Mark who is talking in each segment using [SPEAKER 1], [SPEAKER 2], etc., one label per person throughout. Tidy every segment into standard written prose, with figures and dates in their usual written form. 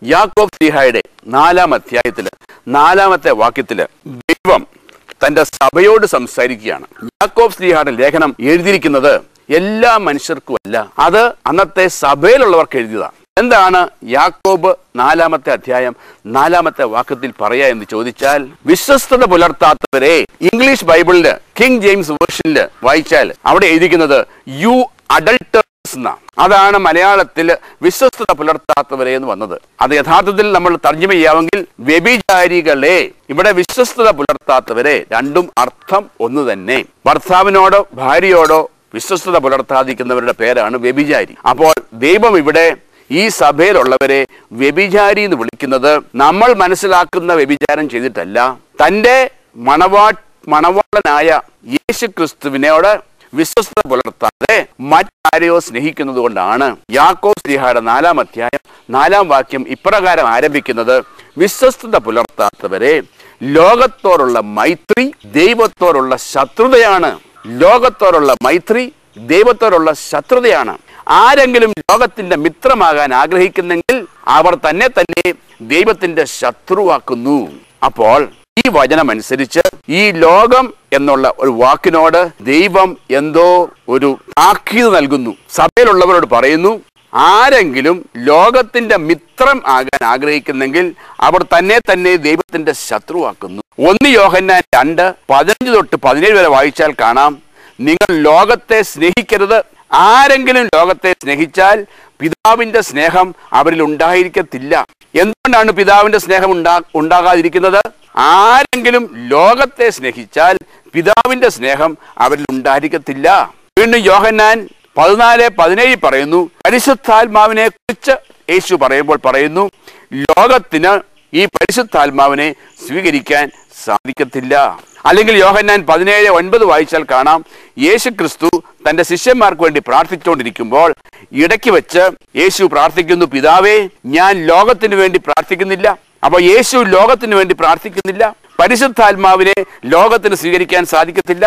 [SPEAKER 1] യാക്കോബ് ശ്ലീഹായുടെ 4-ാം അധ്യായത്തില് 4-ാമത്തെ വാക്യത്തില് ദൈവം തന്റെ സഭയോട് സംസാരിക്കുകയാണ്. യാക്കോബ് ശ്ലീഹായുടെ ലേഖനം എഴുതിയിരിക്കുന്നത് എല്ലാ മനുഷ്യർക്കും അല്ല, അത് അന്നത്തെ സഭയിലുള്ളവർക്ക് എഴുതിയതാണ്. എന്താണ് യാക്കോബ് 4-ാമത്തെ അധ്യായം 4-ാമത്തെ വാക്യത്തിൽ പറയാ എന്ന് ചോദിച്ചാൽ, വിശ്വസ്തത പുലർത്താത്തവരെ, ഇംഗ്ലീഷ് ബൈബിളില് കിങ് ജെയിംസ് വേർഷനില് വായിച്ചാൽ അവിടെ എഴുതിക്കുന്നത് യു അഡൾട്ടേഴ്സ് എന്നാ. അതാണ് മലയാളത്തിൽ വിശ്വസ്തത പുലർത്താത്തവരെ എന്ന് വന്നത്. അത് യഥാർത്ഥത്തിൽ നമ്മൾ തർജ്ജമ ചെയ്യാമെങ്കിൽ വ്യഭിചാരികളെ. ഇവിടെ വിശ്വസ്തത പുലർത്താത്തവരെ, രണ്ടും അർത്ഥം ഒന്ന് തന്നെ. ഭർത്താവിനോടോ ഭാര്യയോടോ വിശ്വസ്തത പുലർത്താതിരിക്കുന്നവരുടെ പേരാണ് വ്യഭിചാരി. അപ്പോൾ ദൈവം ഇവിടെ ഈ സഭയിലുള്ളവരെ വ്യഭിചാരി എന്ന് വിളിക്കുന്നത് നമ്മൾ മനസ്സിലാക്കുന്ന വ്യഭിചാരം ചെയ്തിട്ടല്ല, തൻ്റെ മണവാളനായ യേശു ക്രിസ്തുവിനോട് വിശ്വസ്തത പുലർത്താതെ മറ്റാരെയോ സ്നേഹിക്കുന്നത് കൊണ്ടാണ്. യാക്കോബ് ശ്ലീഹായുടെ 4-ാം അധ്യായം 4-ാം വാക്യം ഇപ്രകാരം ആരംഭിക്കുന്നത്, വിശ്വസ്തത പുലർത്താത്തവരെ, ലോകത്തോടുള്ള മൈത്രി ദൈവത്തോടുള്ള ശത്രുതയാണ്. ലോകത്തോടുള്ള മൈത്രി ദൈവത്തോടുള്ള ശത്രുതയാണ്. ആരെങ്കിലും ലോകത്തിന്റെ മിത്രമാകാൻ ആഗ്രഹിക്കുന്നെങ്കിൽ അവർ തന്നെ ദൈവത്തിന്റെ ശത്രുവാക്കുന്നു. അപ്പോൾ ഈ വചനം അനുസരിച്ച് ഈ ലോകം എന്നുള്ള ഒരു വാക്കിനോട് ദൈവം എന്തോ ഒരു താക്കീത് നൽകുന്നു. സഭയിലുള്ളവരോട് പറയുന്നു, ആരെങ്കിലും ലോകത്തിന്റെ മിത്രം ആകാൻ ആഗ്രഹിക്കുന്നെങ്കിൽ അവർ തന്നെ ദൈവത്തിന്റെ ശത്രുവാക്കുന്നു. 1 യോഹന്നാൻ 2:15-17 വരെ വായിച്ചാൽ കാണാം, നിങ്ങൾ ലോകത്തെ സ്നേഹിക്കരുത്. ആരെങ്കിലും ലോകത്തെ സ്നേഹിച്ചാൽ പിതാവിന്റെ സ്നേഹം അവരിൽ ഉണ്ടായിരിക്കത്തില്ല. എന്തുകൊണ്ടാണ് പിതാവിന്റെ സ്നേഹം ഉണ്ടാകാതിരിക്കുന്നത്? ആരെങ്കിലും ലോകത്തെ സ്നേഹിച്ചാൽ പിതാവിന്റെ സ്നേഹം അവരിൽ ഉണ്ടായിരിക്കത്തില്ല. വീണ്ടും യോഹന്നാൻ 14:17 പറയുന്നു, പരിശുദ്ധാത്മാവിനെ കുറിച്ച് യേശു പറയുന്നു, ലോകത്തിന് ഈ പരിശുദ്ധാത്മാവിനെ സ്വീകരിക്കാൻ സാധിക്കത്തില്ല. അല്ലെങ്കിൽ യോഹന്നാൻ 17:9 വായിച്ചാൽ കാണാം, യേശു ക്രിസ്തു തന്റെ ശിഷ്യന്മാർക്ക് വേണ്ടി പ്രാർത്ഥിച്ചുകൊണ്ടിരിക്കുമ്പോൾ ഇടയ്ക്ക് വെച്ച് യേശു പ്രാർത്ഥിക്കുന്നു, പിതാവേ, ഞാൻ ലോകത്തിന് വേണ്ടി പ്രാർത്ഥിക്കുന്നില്ല. അപ്പൊ യേശു ലോകത്തിന് വേണ്ടി പ്രാർത്ഥിക്കുന്നില്ല. പരിശുദ്ധാത്മാവിനെ ലോകത്തിന് സ്വീകരിക്കാൻ സാധിക്കത്തില്ല.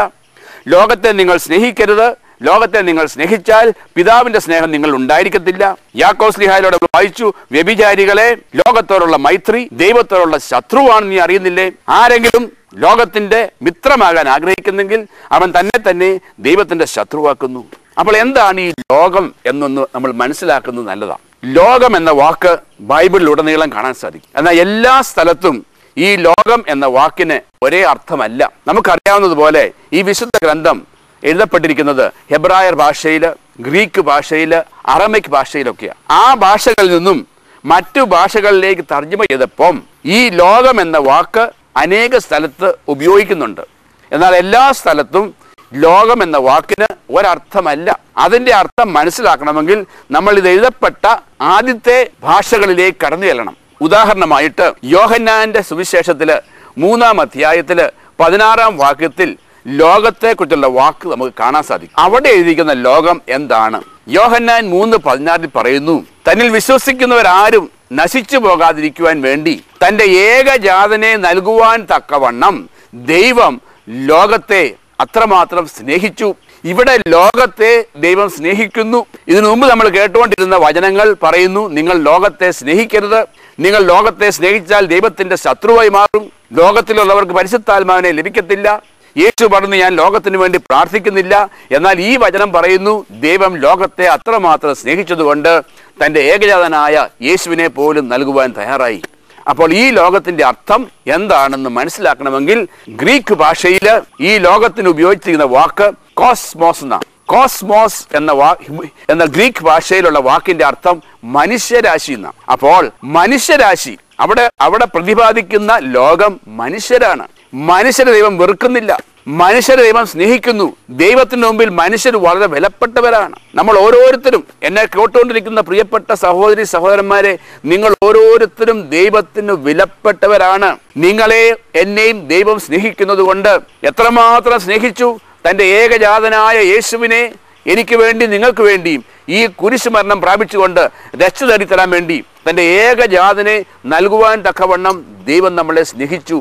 [SPEAKER 1] ലോകത്തെ നിങ്ങൾ സ്നേഹിക്കരുത്. ലോകത്തെ നിങ്ങൾ സ്നേഹിച്ചാൽ പിതാവിന്റെ സ്നേഹം നിങ്ങൾ ഉണ്ടായിരിക്കത്തില്ല. യാക്കോബ് ശ്ലീഹായിലൂടെ വായിച്ചു, വ്യഭിചാരികളെ, ലോകത്തോടുള്ള മൈത്രി ദൈവത്തോടുള്ള ശത്രുവാണെന്ന് നീ അറിയുന്നില്ലേ? ആരെങ്കിലും ലോകത്തിന്റെ മിത്രമാകാൻ ആഗ്രഹിക്കുന്നെങ്കിൽ അവൻ തന്നെ ദൈവത്തിന്റെ ശത്രുവാക്കുന്നു. അപ്പോൾ എന്താണ് ഈ ലോകം എന്നൊന്ന് നമ്മൾ മനസ്സിലാക്കുന്നത് നല്ലതാണ്. ലോകം എന്ന വാക്ക് ബൈബിളിലുടനീളം കാണാൻ സാധിക്കും. എന്നാൽ എല്ലാ സ്ഥലത്തും ഈ ലോകം എന്ന വാക്കിന് ഒരേ അർത്ഥമല്ല. നമുക്കറിയാവുന്നതുപോലെ ഈ വിശുദ്ധ ഗ്രന്ഥം എഴുതപ്പെട്ടിരിക്കുന്നത് ഹെബ്രായർ ഭാഷയിൽ, ഗ്രീക്ക് ഭാഷയിൽ, അറമിക് ഭാഷയിലൊക്കെയാണ്. ആ ഭാഷകളിൽ നിന്നും മറ്റു ഭാഷകളിലേക്ക് തർജ്ജമ ചെയ്തപ്പം ഈ ലോകം എന്ന വാക്ക് അനേക സ്ഥലത്ത് ഉപയോഗിക്കുന്നുണ്ട്. എന്നാൽ എല്ലാ സ്ഥലത്തും ലോകം എന്ന വാക്കിന് ഒരർത്ഥമല്ല. അതിൻ്റെ അർത്ഥം മനസ്സിലാക്കണമെങ്കിൽ നമ്മൾ ഇത് എഴുതപ്പെട്ട ആദ്യത്തെ ഭാഷകളിലേക്ക് കടന്നു ചെല്ലണം. ഉദാഹരണമായിട്ട് യോഹന്നാന്റെ സുവിശേഷത്തില് 3-ാം അധ്യായത്തില് 16-ാം വാക്യത്തിൽ ലോകത്തെക്കുറിച്ചുള്ള വാക്ക് നമുക്ക് കാണാൻ സാധിക്കും. അവിടെ എഴുതിയിരിക്കുന്ന ലോകം എന്താണ്? യോഹന്നാൻ 3:16 പറയുന്നു, തന്നിൽ വിശ്വസിക്കുന്നവരാരും നശിച്ചു പോകാതിരിക്കുവാൻ വേണ്ടി തൻ്റെ ഏകജാതനെ നൽകുവാൻ തക്കവണ്ണം ദൈവം ലോകത്തെ അത്രമാത്രം സ്നേഹിച്ചു. ഇവിടെ ലോകത്തെ ദൈവം സ്നേഹിക്കുന്നു. ഇതിനു മുമ്പ് നമ്മൾ കേട്ടുകൊണ്ടിരുന്ന വചനങ്ങൾ പറയുന്നു, നിങ്ങൾ ലോകത്തെ സ്നേഹിക്കരുത്. നിങ്ങൾ ലോകത്തെ സ്നേഹിച്ചാൽ ദൈവത്തിന്റെ ശത്രുവായി മാറും. ലോകത്തിലുള്ളവർക്ക് പരിശുദ്ധാത്മാവിനെ ലഭിക്കത്തില്ല. യേശു പറഞ്ഞു, ഞാൻ ലോകത്തിന് വേണ്ടി പ്രാർത്ഥിക്കുന്നില്ല. എന്നാൽ ഈ വചനം പറയുന്നു, ദൈവം ലോകത്തെ അത്രമാത്രം സ്നേഹിച്ചതുകൊണ്ട് തൻ്റെ ഏകജാതനായ യേശുവിനെ പോലും നൽകുവാൻ തയ്യാറായി. അപ്പോൾ ഈ ലോകത്തിന്റെ അർത്ഥം എന്താണെന്ന് മനസ്സിലാക്കണമെങ്കിൽ ഗ്രീക്ക് ഭാഷയിൽ ഈ ലോകത്തിന് ഉപയോഗിച്ചിരിക്കുന്ന വാക്ക് കോസ്മോസ് എന്നാണ്. കോസ്മോസ് എന്ന ഗ്രീക്ക് ഭാഷയിലുള്ള വാക്കിന്റെ അർത്ഥം മനുഷ്യരാശി എന്നാണ്. അപ്പോൾ മനുഷ്യരാശി അവിടെ പ്രതിപാദിക്കുന്ന ലോകം മനുഷ്യരാണ്. മനുഷ്യരെ ദൈവം വെറുക്കുന്നില്ല, മനുഷ്യരെ ദൈവം സ്നേഹിക്കുന്നു. ദൈവത്തിന് മുമ്പിൽ മനുഷ്യർ വളരെ വിലപ്പെട്ടവരാണ്. നമ്മൾ ഓരോരുത്തരും, എന്നെ കേട്ടുകൊണ്ടിരിക്കുന്ന പ്രിയപ്പെട്ട സഹോദരി സഹോദരന്മാരെ, നിങ്ങൾ ഓരോരുത്തരും ദൈവത്തിന് വിലപ്പെട്ടവരാണ്. നിങ്ങളെ എന്നെയും ദൈവം സ്നേഹിക്കുന്നത് കൊണ്ട് എത്രമാത്രം സ്നേഹിച്ചു! തൻ്റെ ഏകജാതനായ യേശുവിനെ എനിക്ക് വേണ്ടി നിങ്ങൾക്ക് വേണ്ടിയും ഈ കുരിശുമരണം പ്രാപിച്ചുകൊണ്ട് രക്ഷ നേടിത്തരാൻ വേണ്ടി തൻ്റെ ഏകജാതനെ നൽകുവാൻ തക്കവണ്ണം ദൈവം നമ്മളെ സ്നേഹിച്ചു.